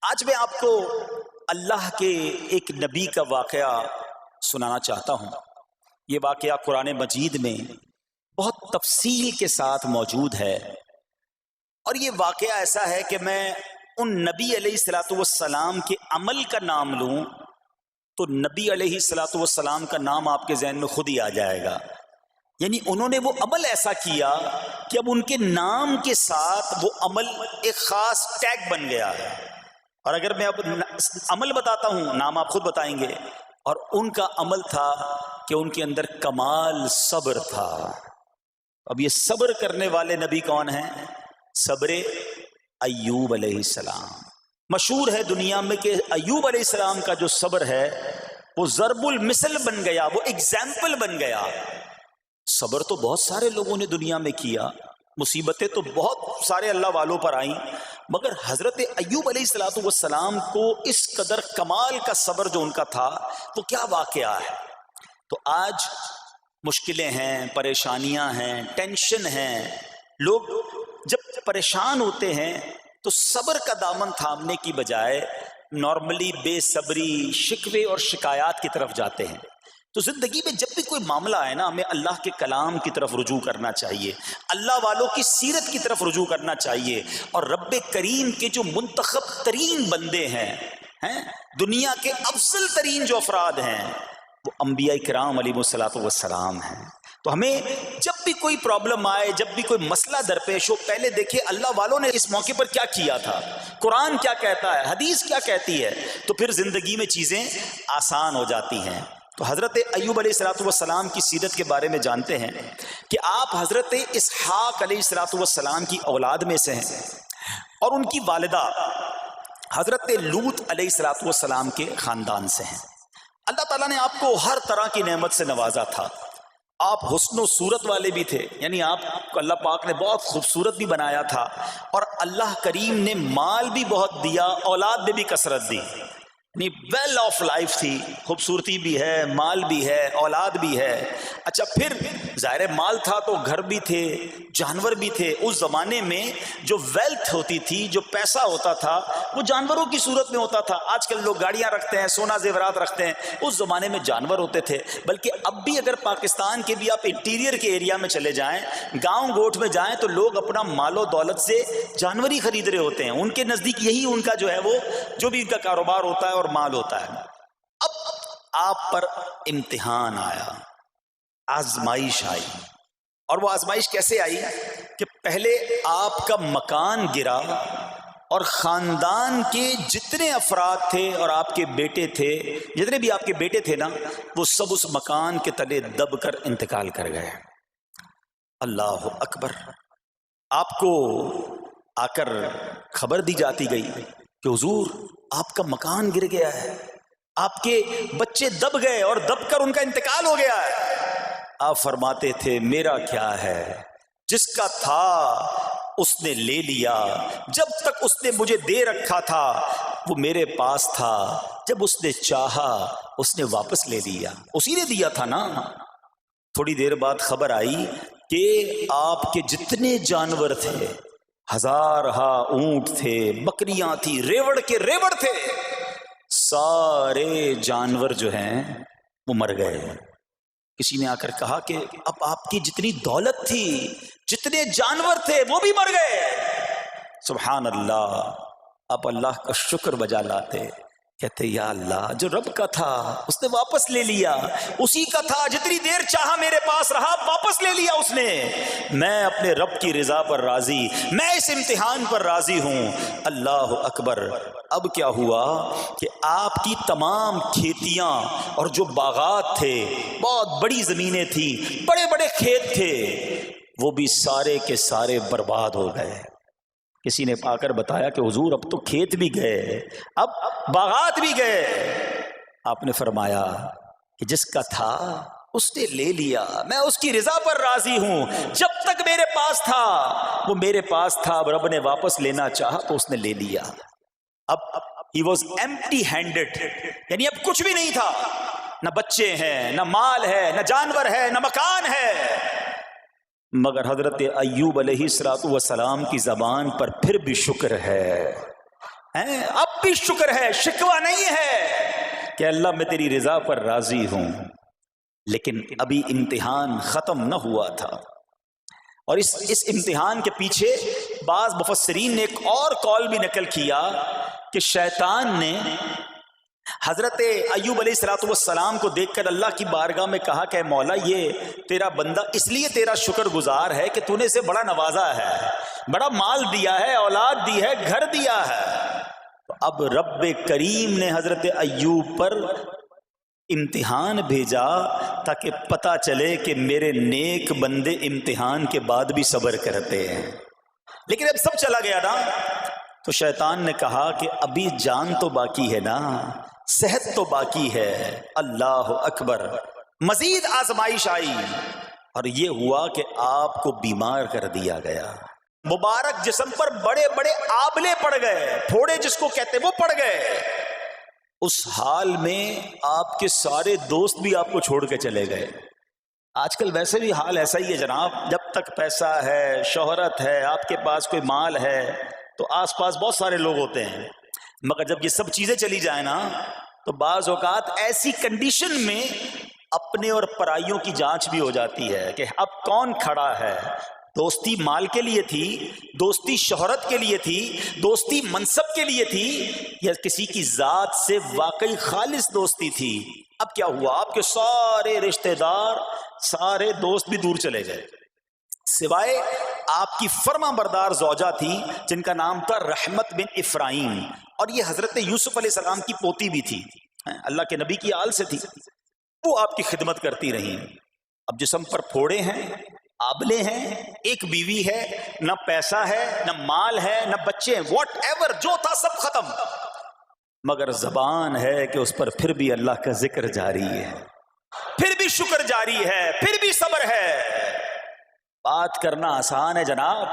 آج میں آپ کو اللہ کے ایک نبی کا واقعہ سنانا چاہتا ہوں۔ یہ واقعہ قرآن مجید میں بہت تفصیل کے ساتھ موجود ہے، اور یہ واقعہ ایسا ہے کہ میں ان نبی علیہ الصلوۃ والسلام کے عمل کا نام لوں تو نبی علیہ الصلوۃ والسلام کا نام آپ کے ذہن میں خود ہی آ جائے گا۔ یعنی انہوں نے وہ عمل ایسا کیا کہ اب ان کے نام کے ساتھ وہ عمل ایک خاص ٹیگ بن گیا ہے۔ اور اگر میں اب عمل بتاتا ہوں، نام آپ خود بتائیں گے۔ اور ان کا عمل تھا کہ ان کے اندر کمال صبر تھا۔ اب یہ صبر کرنے والے نبی کون ہیں؟ صبر ایوب علیہ السلام۔ مشہور ہے دنیا میں کہ ایوب علیہ السلام کا جو صبر ہے وہ ضرب المثل بن گیا، وہ ایگزامپل بن گیا۔ صبر تو بہت سارے لوگوں نے دنیا میں کیا، مصیبتیں تو بہت سارے اللہ والوں پر آئیں، مگر حضرت ایوب علیہ الصلوۃ والسلام کو اس قدر کمال کا صبر جو ان کا تھا وہ کیا واقعہ ہے۔ تو آج مشکلیں ہیں، پریشانیاں ہیں، ٹینشن ہیں، لوگ جب پریشان ہوتے ہیں تو صبر کا دامن تھامنے کی بجائے نارملی بے صبری، شکوے اور شکایات کی طرف جاتے ہیں۔ تو زندگی میں جب بھی کوئی معاملہ ہے نا، ہمیں اللہ کے کلام کی طرف رجوع کرنا چاہیے، اللہ والوں کی سیرت کی طرف رجوع کرنا چاہیے، اور رب کریم کے جو منتخب ترین بندے ہیں دنیا کے افضل ترین جو افراد ہیں وہ انبیاء کرام علیہ الصلوۃ والسلام ہیں۔ تو ہمیں جب بھی کوئی پرابلم آئے، جب بھی کوئی مسئلہ درپیش ہو، پہلے دیکھیں اللہ والوں نے اس موقع پر کیا کیا تھا، قرآن کیا کہتا ہے، حدیث کیا کہتی ہے، تو پھر زندگی میں چیزیں آسان ہو جاتی ہیں۔ تو حضرت ایوب علیہ الصلوۃ والسلام کی سیرت کے بارے میں جانتے ہیں کہ آپ حضرت اسحاق علیہ الصلوۃ والسلام کی اولاد میں سے ہیں، اور ان کی والدہ حضرت لوط علیہ الصلوۃ والسلام کے خاندان سے ہیں۔ اللہ تعالیٰ نے آپ کو ہر طرح کی نعمت سے نوازا تھا۔ آپ حسن و صورت والے بھی تھے، یعنی آپ کو اللہ پاک نے بہت خوبصورت بھی بنایا تھا، اور اللہ کریم نے مال بھی بہت دیا، اولاد میں بھی کثرت دی، یعنی ویل آف لائف تھی، خوبصورتی بھی ہے، مال بھی ہے، اولاد بھی ہے۔ اچھا، پھر ظاہر مال تھا تو گھر بھی تھے، جانور بھی تھے۔ اس زمانے میں جو ویلتھ ہوتی تھی، جو پیسہ ہوتا تھا، وہ جانوروں کی صورت میں ہوتا تھا۔ آج کل لوگ گاڑیاں رکھتے ہیں، سونا زیورات رکھتے ہیں، اس زمانے میں جانور ہوتے تھے۔ بلکہ اب بھی اگر پاکستان کے بھی آپ انٹیریئر کے ایریا میں چلے جائیں، گاؤں گوٹھ میں جائیں، تو لوگ اپنا مال و دولت سے جانور ہی خرید رہے ہوتے ہیں۔ ان کے نزدیک یہی ان کا جو ہے، وہ جو بھی ان کا کاروبار ہوتا ہے اور مال ہوتا ہے۔ اب آپ پر امتحان آیا، آزمائش آئی، اور وہ آزمائش کیسے آئی کہ پہلے آپ کا مکان گرا، اور خاندان کے جتنے افراد تھے اور آپ کے بیٹے تھے، جتنے بھی آپ کے بیٹے تھے نا، وہ سب اس مکان کے تلے دب کر انتقال کر گئے۔ اللہ اکبر۔ آپ کو آ کر خبر دی جاتی گئی کہ حضور آپ کا مکان گر گیا ہے، آپ کے بچے دب گئے اور دب کر ان کا انتقال ہو گیا ہے۔ آپ فرماتے تھے میرا کیا ہے، جس کا تھا اس نے لے لیا، جب تک اس نے مجھے دے رکھا تھا وہ میرے پاس تھا، جب اس نے چاہا اس نے واپس لے لیا، اسی نے دیا تھا نا۔ تھوڑی دیر بعد خبر آئی کہ آپ کے جتنے جانور تھے، ہزارہا اونٹ تھے، بکریاں تھی، ریوڑ کے ریوڑ تھے، سارے جانور جو ہیں وہ مر گئے۔ کسی نے آ کر کہا کہ اب آپ کی جتنی دولت تھی، جتنے جانور تھے، وہ بھی مر گئے۔ سبحان اللہ۔ آپ اللہ کا شکر بجا لاتے، کہتے یا اللہ، جو رب کا تھا اس نے واپس لے لیا، اسی کا تھا، جتنی دیر چاہا میرے پاس رہا، واپس لے لیا اس نے۔ میں اپنے رب کی رضا پر راضی، میں اس امتحان پر راضی ہوں۔ اللہ اکبر۔ اب کیا ہوا کہ آپ کی تمام کھیتیاں اور جو باغات تھے، بہت بڑی زمینیں تھیں، بڑے بڑے کھیت تھے، وہ بھی سارے کے سارے برباد ہو گئے۔ کسی نے آ کر بتایا کہ حضور اب تو کھیت بھی گئے، اب باغات بھی گئے۔ آپ نے فرمایا کہ جس کا تھا اس نے لے لیا، میں اس کی رضا پر راضی ہوں۔ جب تک میرے پاس تھا وہ میرے پاس تھا، اب رب نے واپس لینا چاہا تو اس نے لے لیا۔ اب he was empty handed، یعنی اب کچھ بھی نہیں تھا، نہ بچے ہیں، نہ مال ہے، نہ جانور ہے، نہ مکان ہے۔ مگر حضرت ایوب علیہ الصلوۃ والسلام کی زبان پر پھر بھی شکر ہے، ہیں، اب بھی شکر ہے، شکوہ نہیں ہے کہ اللہ میں تیری رضا پر راضی ہوں، لیکن ابھی امتحان ختم نہ ہوا تھا۔ اور اس امتحان کے پیچھے بعض مفسرین نے ایک اور قول بھی نقل کیا کہ شیطان نے حضرت ایوب علیہ السلام کو دیکھ کر اللہ کی بارگاہ میں کہا کہ مولا یہ تیرا بندہ اس لیے تیرا شکر گزار ہے کہ تو نے اسے بڑا نوازا ہے، بڑا مال دیا ہے، اولاد دی ہے، گھر دیا ہے۔ تو اب رب کریم نے حضرت ایوب پر امتحان بھیجا تاکہ پتہ چلے کہ میرے نیک بندے امتحان کے بعد بھی صبر کرتے ہیں۔ لیکن اب سب چلا گیا نا، تو شیطان نے کہا کہ ابھی جان تو باقی ہے نا، صحت تو باقی ہے، اللہ اکبر، مزید آزمائش آئی اور یہ ہوا کہ آپ کو بیمار کر دیا گیا۔ مبارک جسم پر بڑے بڑے آبلے پڑ گئے، پھوڑے جس کو کہتے وہ پڑ گئے۔ اس حال میں آپ کے سارے دوست بھی آپ کو چھوڑ کے چلے گئے۔ آج کل ویسے بھی حال ایسا ہی ہے جناب، جب تک پیسہ ہے، شہرت ہے، آپ کے پاس کوئی مال ہے تو آس پاس بہت سارے لوگ ہوتے ہیں، مگر جب یہ سب چیزیں چلی جائیں نا تو بعض اوقات ایسی کنڈیشن میں اپنے اور پرائیوں کی جانچ بھی ہو جاتی ہے کہ اب کون کھڑا ہے۔ دوستی مال کے لیے تھی، دوستی شہرت کے لیے تھی، دوستی منصب کے لیے تھی، یا کسی کی ذات سے واقعی خالص دوستی تھی؟ اب کیا ہوا؟ آپ کے سارے رشتہ دار، سارے دوست بھی دور چلے گئے، سوائے آپ کی فرما بردار زوجہ تھی جن کا نام تھا رحمت بن افراہیم، اور یہ حضرت یوسف علیہ السلام کی پوتی بھی تھی، اللہ کے نبی کی آل سے تھی، وہ آپ کی خدمت کرتی رہیں۔ اب جسم پر پھوڑے ہیں، آبلے ہیں، ایک بیوی ہے، نہ پیسہ ہے، نہ مال ہے، نہ بچے ہیں، واٹ ایور جو تھا سب ختم، مگر زبان ہے کہ اس پر پھر بھی اللہ کا ذکر جاری ہے، پھر بھی شکر جاری ہے، پھر بھی صبر ہے۔ بات کرنا آسان ہے جناب،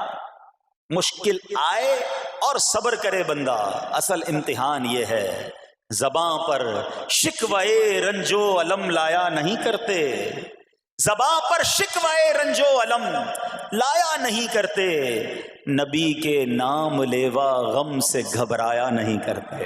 مشکل آئے اور صبر کرے بندہ، اصل امتحان یہ ہے۔ زباں پر شکوے رنجو علم لایا نہیں کرتے، زباں پر شکوے رنجو علم لایا نہیں کرتے، نبی کے نام لیوا غم سے گھبرایا نہیں کرتے۔